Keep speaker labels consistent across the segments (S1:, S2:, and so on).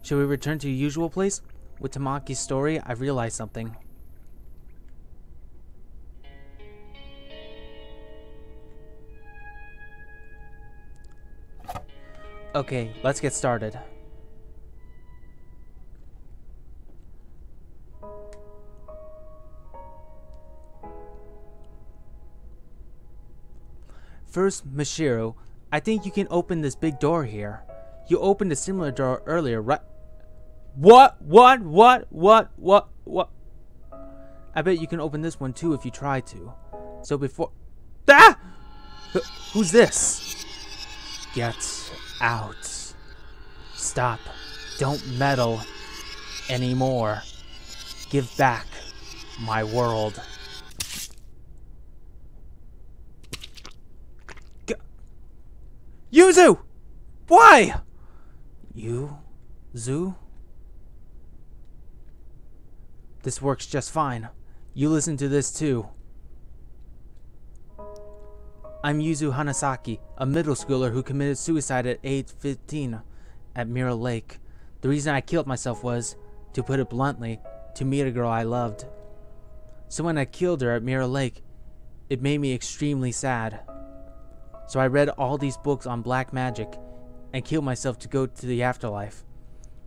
S1: Should we return to your usual place? With Tamaki's story, I realized something. Okay, let's get started. First, Mashiro, I think you can open this big door here. You opened a similar door earlier, right? What? I bet you can open this one too if you try to. So before... Ah! Who's this? Get out. Stop. Don't meddle anymore. Give back my world. Yuzu! Why? Yuzu? This works just fine. You listen to this too. I'm Yuzu Hanasaki, a middle schooler who committed suicide at age 15 at Mirror Lake. The reason I killed myself was, to put it bluntly, to meet a girl I loved. So when I killed her at Mirror Lake, it made me extremely sad. So I read all these books on black magic and killed myself to go to the afterlife.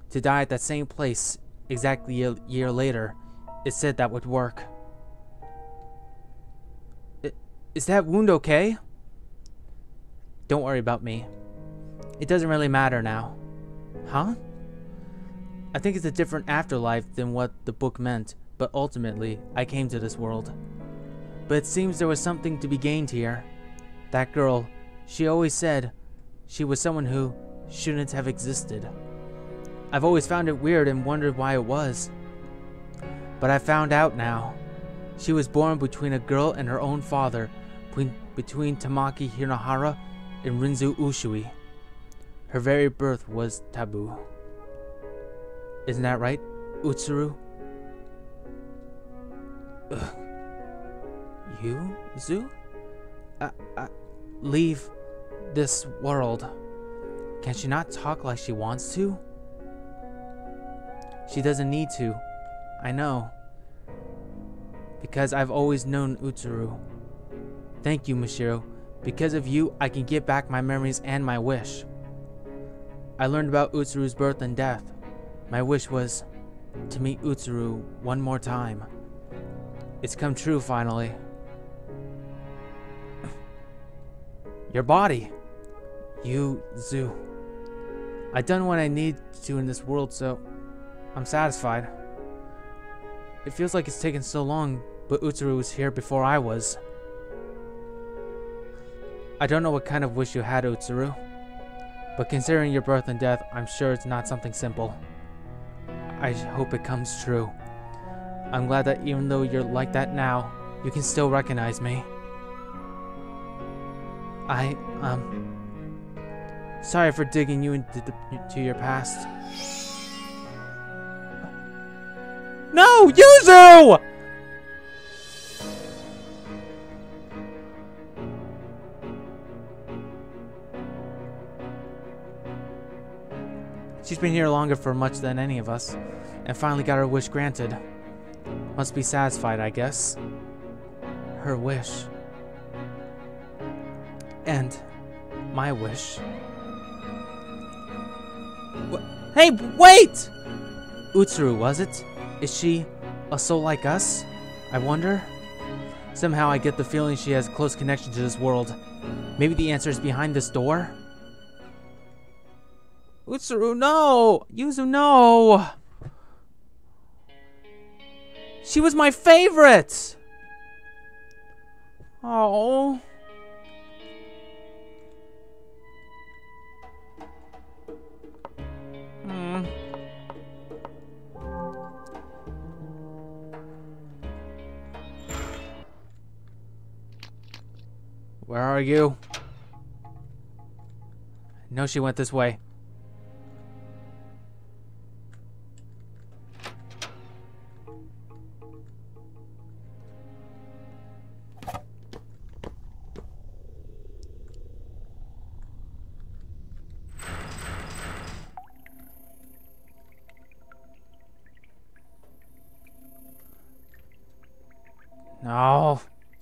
S1: To die at that same place exactly a year later, it said that would work. Is that wound okay? Don't worry about me. It doesn't really matter now. Huh? I think it's a different afterlife than what the book meant, but ultimately, I came to this world. But it seems there was something to be gained here. That girl, she always said she was someone who shouldn't have existed. I've always found it weird and wondered why it was. But I found out now. She was born between a girl and her own father, between Tamaki Hirahara and Rinzu Ushui. Her very birth was taboo. Isn't that right, Utsuru? Ugh. Yuzu? Leave this world. Can she not talk like she wants to? She doesn't need to. I know. Because I've always known Utsuru. Thank you, Mashiro. Because of you, I can get back my memories and my wish. I learned about Utsuru's birth and death. My wish was to meet Utsuru one more time. It's come true finally. Your body. Yuzu. I've done what I need to in this world, so I'm satisfied. It feels like it's taken so long, but Utsuru was here before I was. I don't know what kind of wish you had, Utsuru, but considering your birth and death, I'm sure it's not something simple. I hope it comes true. I'm glad that even though you're like that now, you can still recognize me. Sorry for digging you into your past. No, Yuzu! She's been here longer for much than any of us, and finally got her wish granted. Must be satisfied, I guess. Her wish. And my wish. Hey, wait! Utsuru, was it? Is she a soul like us? I wonder? Somehow I get the feeling she has a close connection to this world. Maybe the answer is behind this door? Utsuru, no! Yuzu, no! She was my favorite! Oh. Where are you? No, she went this way.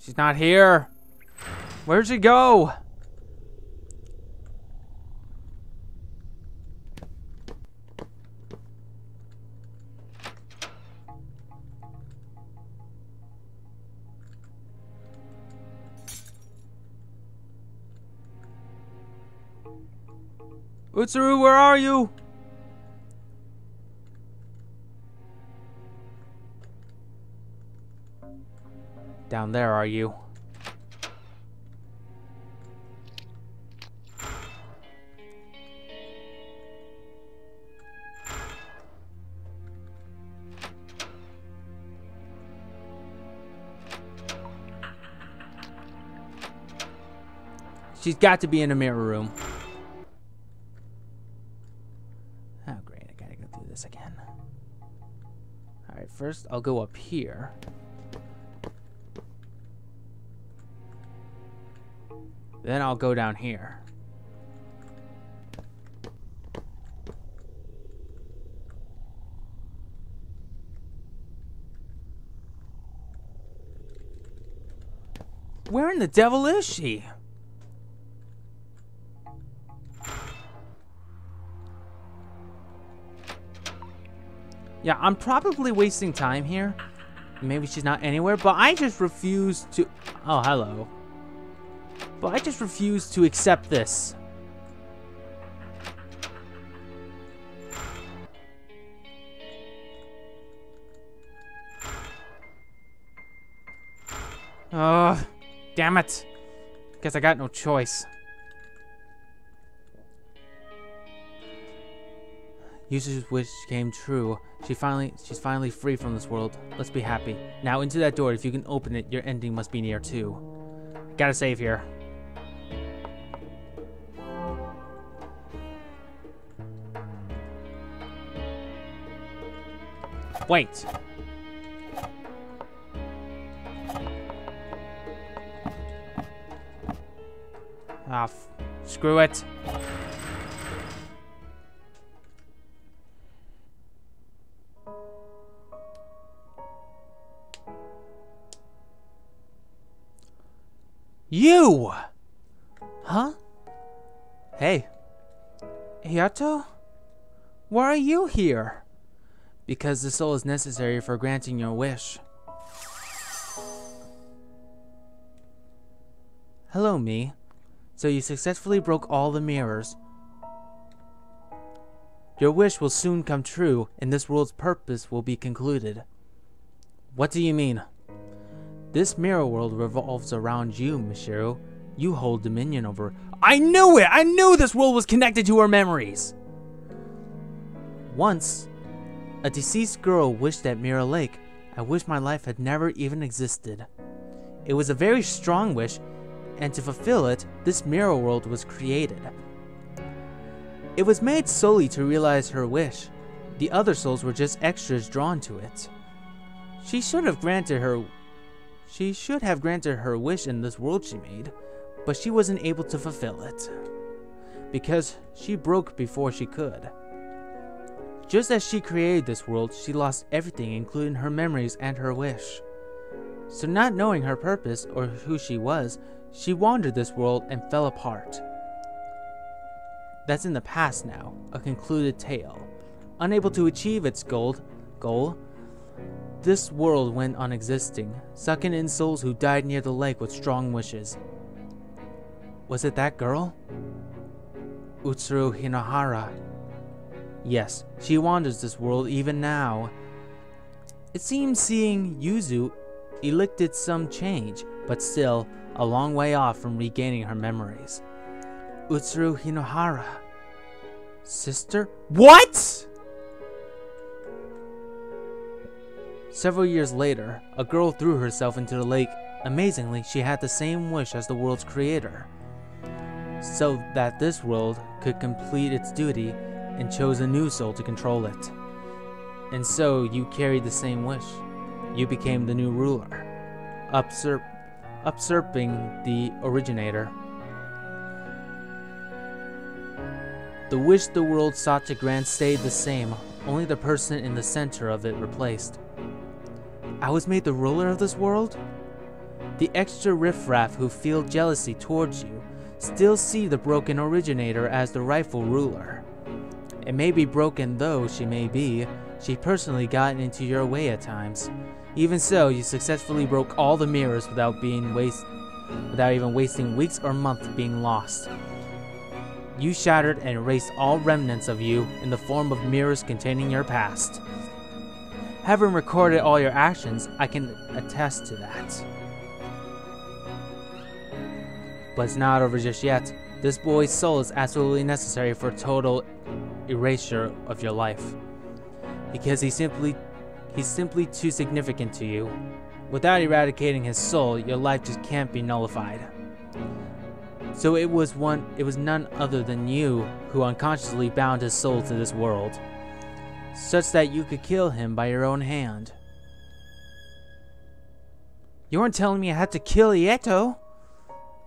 S1: She's not here. Where'd she go? Utsuru, where are you? Down there, are you? She's got to be in the mirror room. Oh, great. I gotta go through this again. Alright, first I'll go up here. Then I'll go down here. Where in the devil is she? Yeah, I'm probably wasting time here. Maybe she's not anywhere, but I just refuse to... Oh, hello. But I just refuse to accept this. Oh, damn it. Guess I got no choice. Yusu's wish came true. She's finally free from this world. Let's be happy. Now into that door. If you can open it, your ending must be near too. Gotta save here. Wait. Ah, screw it. You! Huh? Hey. Hayato? Why are you here? Because the soul is necessary for granting your wish. Hello, me. So you successfully broke all the mirrors. Your wish will soon come true, and this world's purpose will be concluded. What do you mean? This mirror world revolves around you, Michiru. You hold dominion over... I knew it! I knew this world was connected to her memories! Once, a deceased girl wished at Mirror Lake. I wish my life had never even existed. It was a very strong wish, and to fulfill it, this mirror world was created. It was made solely to realize her wish. The other souls were just extras drawn to it. She should have granted her wish in this world she made, but she wasn't able to fulfill it. Because she broke before she could. Just as she created this world, she lost everything, including her memories and her wish. So not knowing her purpose or who she was, she wandered this world and fell apart. That's in the past now, a concluded tale. Unable to achieve its goal, this world went on existing, sucking in souls who died near the lake with strong wishes. Was it that girl? Utsuru Hinohara. Yes, she wanders this world even now. It seems seeing Yuzu elicited some change, but still a long way off from regaining her memories. Utsuru Hinohara. Sister? What?! Several years later, a girl threw herself into the lake. Amazingly, she had the same wish as the world's creator, so that this world could complete its duty, and chose a new soul to control it. And so you carried the same wish. You became the new ruler, usurping the originator. The wish the world sought to grant stayed the same, only the person in the center of it replaced. I was made the ruler of this world? The extra riffraff who feel jealousy towards you still see the broken originator as the rightful ruler. It may be broken though she may be, she personally got into your way at times. Even so, you successfully broke all the mirrors without even wasting weeks or months being lost. You shattered and erased all remnants of you in the form of mirrors containing your past. Having recorded all your actions, I can attest to that. But it's not over just yet. This boy's soul is absolutely necessary for total erasure of your life. Because he's simply too significant to you. Without eradicating his soul, your life just can't be nullified. So it was none other than you who unconsciously bound his soul to this world, such that you could kill him by your own hand. You weren't telling me I had to kill Ieto.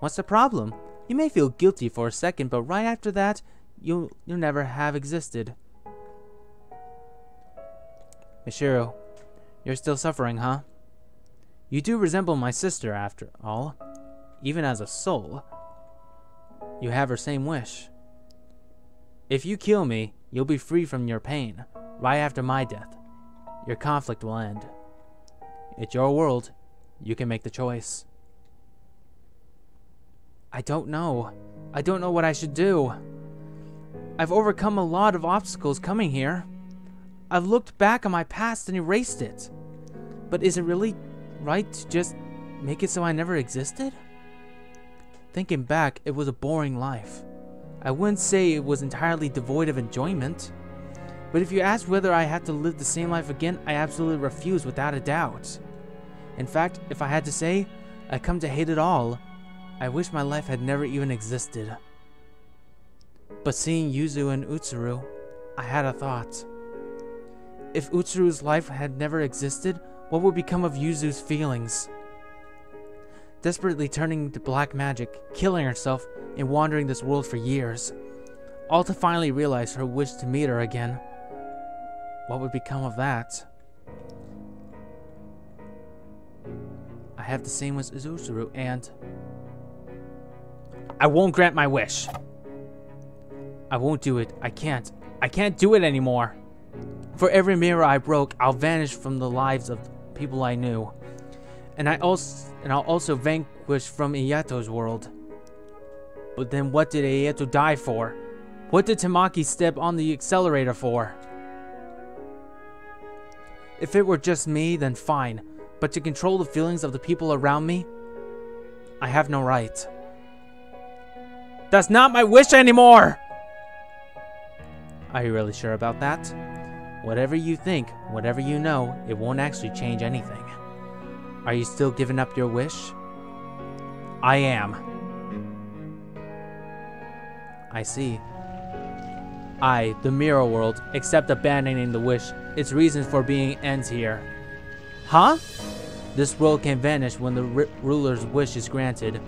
S1: What's the problem? You may feel guilty for a second, but right after that, you'll never have existed. Mishiro, you're still suffering, huh? You do resemble my sister after all. Even as a soul, you have her same wish. If you kill me, you'll be free from your pain. Right after my death, your conflict will end. It's your world. You can make the choice. I don't know. I don't know what I should do. I've overcome a lot of obstacles coming here. I've looked back on my past and erased it. But is it really right to just make it so I never existed? Thinking back, it was a boring life. I wouldn't say it was entirely devoid of enjoyment. But if you ask whether I had to live the same life again, I absolutely refuse without a doubt. In fact, if I had to say, I come to hate it all. I wish my life had never even existed. But seeing Yuzu and Utsuru, I had a thought. If Utsuru's life had never existed, what would become of Yuzu's feelings? Desperately turning to black magic, killing herself, and wandering this world for years, all to finally realize her wish to meet her again. What would become of that? I have the same wish as Utsuru, and I won't grant my wish. I won't do it. I can't. I can't do it anymore. For every mirror I broke, I'll vanish from the lives of people I knew. And I'll also vanquish from Ieto's world. But then what did Ieto die for? What did Tamaki step on the accelerator for? If it were just me, then fine. But to control the feelings of the people around me, I have no right. That's not my wish anymore! Are you really sure about that? Whatever you think, whatever you know, it won't actually change anything. Are you still giving up your wish? I am. I see. I, the mirror world, accept abandoning the wish. Its reasons for being ends here. Huh? This world can vanish when the ruler's wish is granted,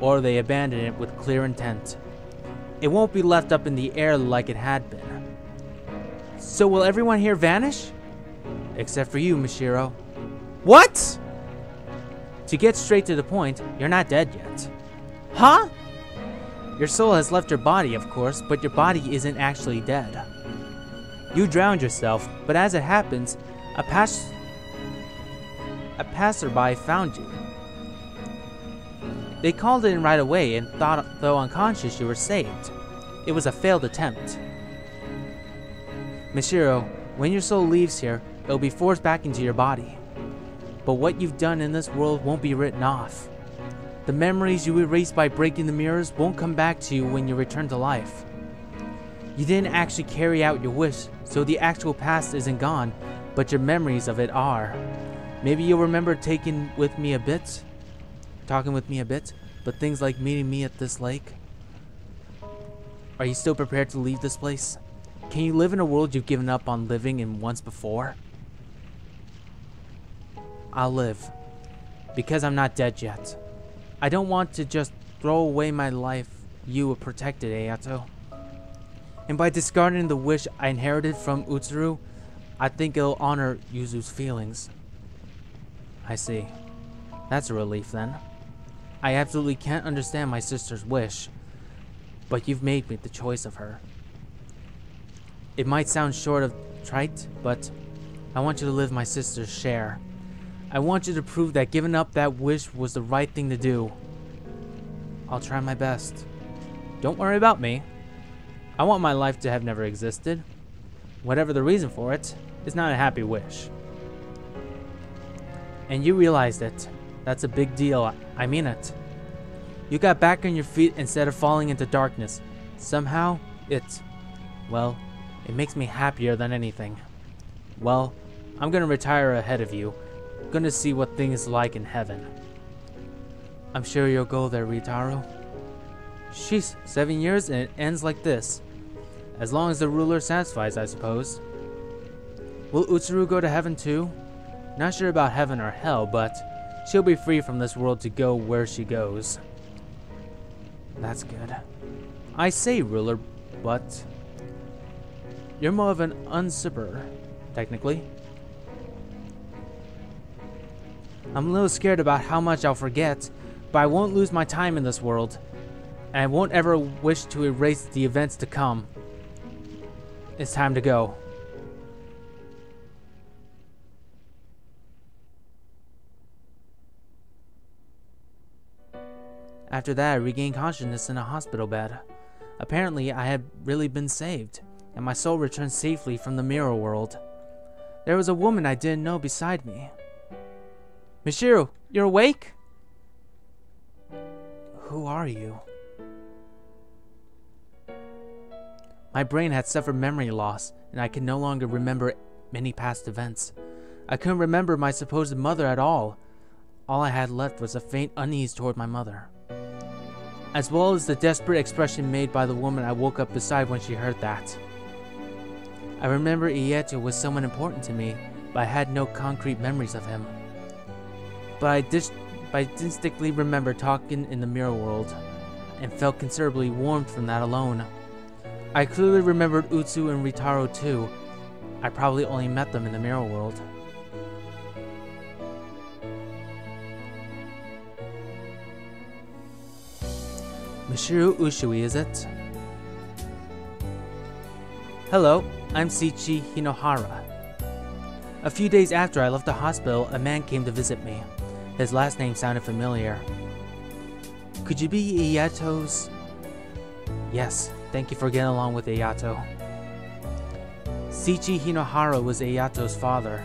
S1: or they abandon it with clear intent. It won't be left up in the air like it had been. So will everyone here vanish? Except for you, Mishiro. What? To get straight to the point, you're not dead yet. Huh? Your soul has left your body, of course, but your body isn't actually dead. You drowned yourself, but as it happens, a passerby found you. They called in right away and thought, though unconscious, you were saved. It was a failed attempt. Mishiro, when your soul leaves here, it will be forced back into your body. But what you've done in this world won't be written off. The memories you erased by breaking the mirrors won't come back to you when you return to life. You didn't actually carry out your wish, so the actual past isn't gone, but your memories of it are. Maybe you'll remember talking with me a bit, but things like meeting me at this lake. Are you still prepared to leave this place? Can you live in a world you've given up on living in once before? I'll live, because I'm not dead yet. I don't want to just throw away my life you protected, Ayato. And by discarding the wish I inherited from Utsuru, I think it'll honor Yuzu's feelings. I see. That's a relief then. I absolutely can't understand my sister's wish, but you've made me the choice of her. It might sound short of trite, but I want you to live my sister's share. I want you to prove that giving up that wish was the right thing to do. I'll try my best. Don't worry about me. I want my life to have never existed. Whatever the reason for it, it's not a happy wish. And you realized it. That's a big deal. I mean it. You got back on your feet instead of falling into darkness. Somehow, it makes me happier than anything. Well, I'm gonna retire ahead of you. Gonna see what things like in heaven. I'm sure you'll go there, Ryutaro. Sheesh, 7 years and it ends like this. As long as the ruler satisfies, I suppose. Will Utsuru go to heaven too? Not sure about heaven or hell, but she'll be free from this world to go where she goes. That's good. I say, ruler, but you're more of an usurper, technically. I'm a little scared about how much I'll forget, but I won't lose my time in this world, and I won't ever wish to erase the events to come. It's time to go. After that, I regained consciousness in a hospital bed. Apparently, I had really been saved, and my soul returned safely from the mirror world. There was a woman I didn't know beside me. Michiru, you're awake? Who are you? My brain had suffered memory loss, and I could no longer remember many past events. I couldn't remember my supposed mother at all. All I had left was a faint unease toward my mother, as well as the desperate expression made by the woman I woke up beside when she heard that. I remember Ieto was someone important to me, but I had no concrete memories of him. But I distinctly remember talking in the mirror world, and felt considerably warmed from that alone. I clearly remembered Utsu and Ryutaro too. I probably only met them in the mirror world. Michiru Ushui, is it? Hello, I'm Shichi Hinohara. A few days after I left the hospital, a man came to visit me. His last name sounded familiar. Could you be Iyato's? Yes, thank you for getting along with Iyato. Shichi Hinohara was Iyato's father,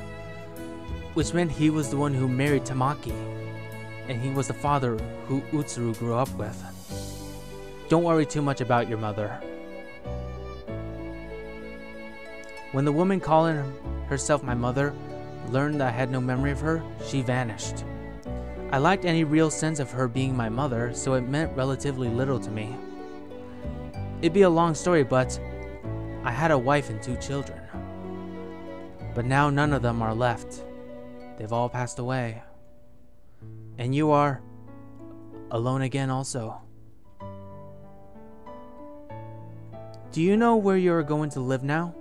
S1: which meant he was the one who married Tamaki, and he was the father who Utsuru grew up with. Don't worry too much about your mother. When the woman calling herself my mother learned that I had no memory of her, she vanished. I lacked any real sense of her being my mother, so it meant relatively little to me. It'd be a long story, but I had a wife and 2 children. But now none of them are left. They've all passed away. And you are alone again also. Do you know where you're going to live now?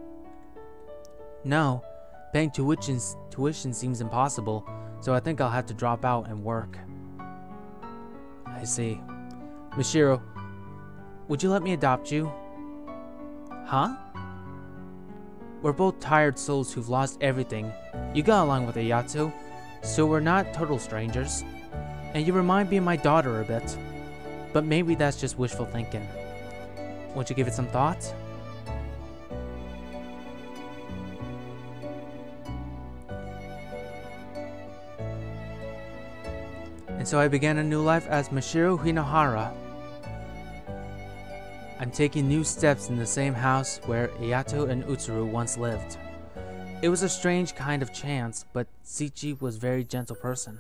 S1: No, paying tuition seems impossible, so I think I'll have to drop out and work. I see. Michiru, would you let me adopt you? Huh? We're both tired souls who've lost everything. You got along with Iyato, so we're not total strangers. And you remind me of my daughter a bit. But maybe that's just wishful thinking. Won't you give it some thought? And so I began a new life as Michiru Hinohara. I'm taking new steps in the same house where Iyato and Utsuru once lived. It was a strange kind of chance, but Shichi was a very gentle person.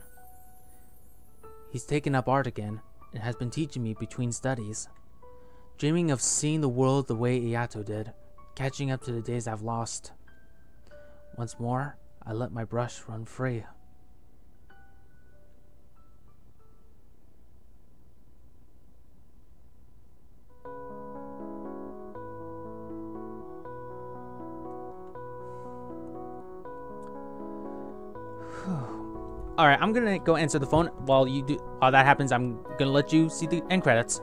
S1: He's taken up art again, and has been teaching me between studies. Dreaming of seeing the world the way Iyato did, catching up to the days I've lost. Once more, I let my brush run free. Alright, I'm gonna go answer the phone. While that happens, I'm gonna let you see the end credits.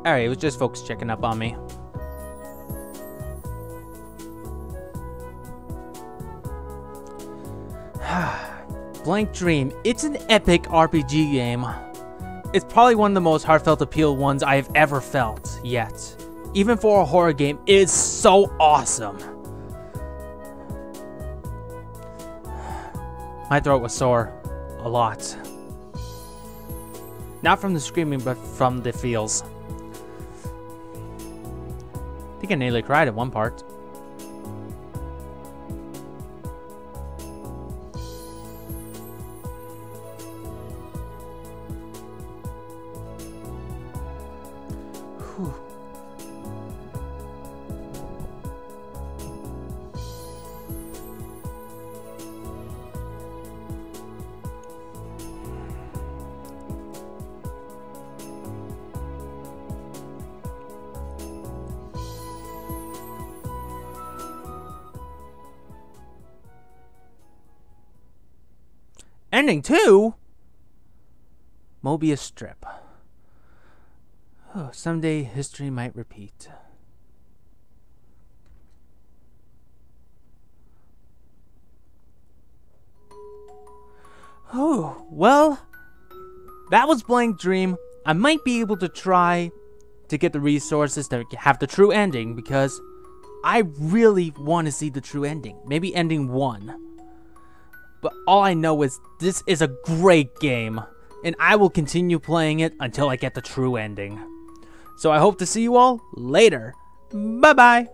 S1: Alright, it was just folks checking up on me. Blank Dream. It's an epic RPG game. It's probably one of the most heartfelt appeal ones I have ever felt yet. Even for a horror game, it's so awesome. My throat was sore. A lot. Not from the screaming, but from the feels. I think I nearly cried at one part. Whew. Ending 2? Mobius strip. Oh, someday history might repeat. Oh, well, that was Blank Dream. I might be able to try to get the resources to have the true ending because I really want to see the true ending. Maybe ending 1. But all I know is this is a great game, and I will continue playing it until I get the true ending. So I hope to see you all later. Bye-bye.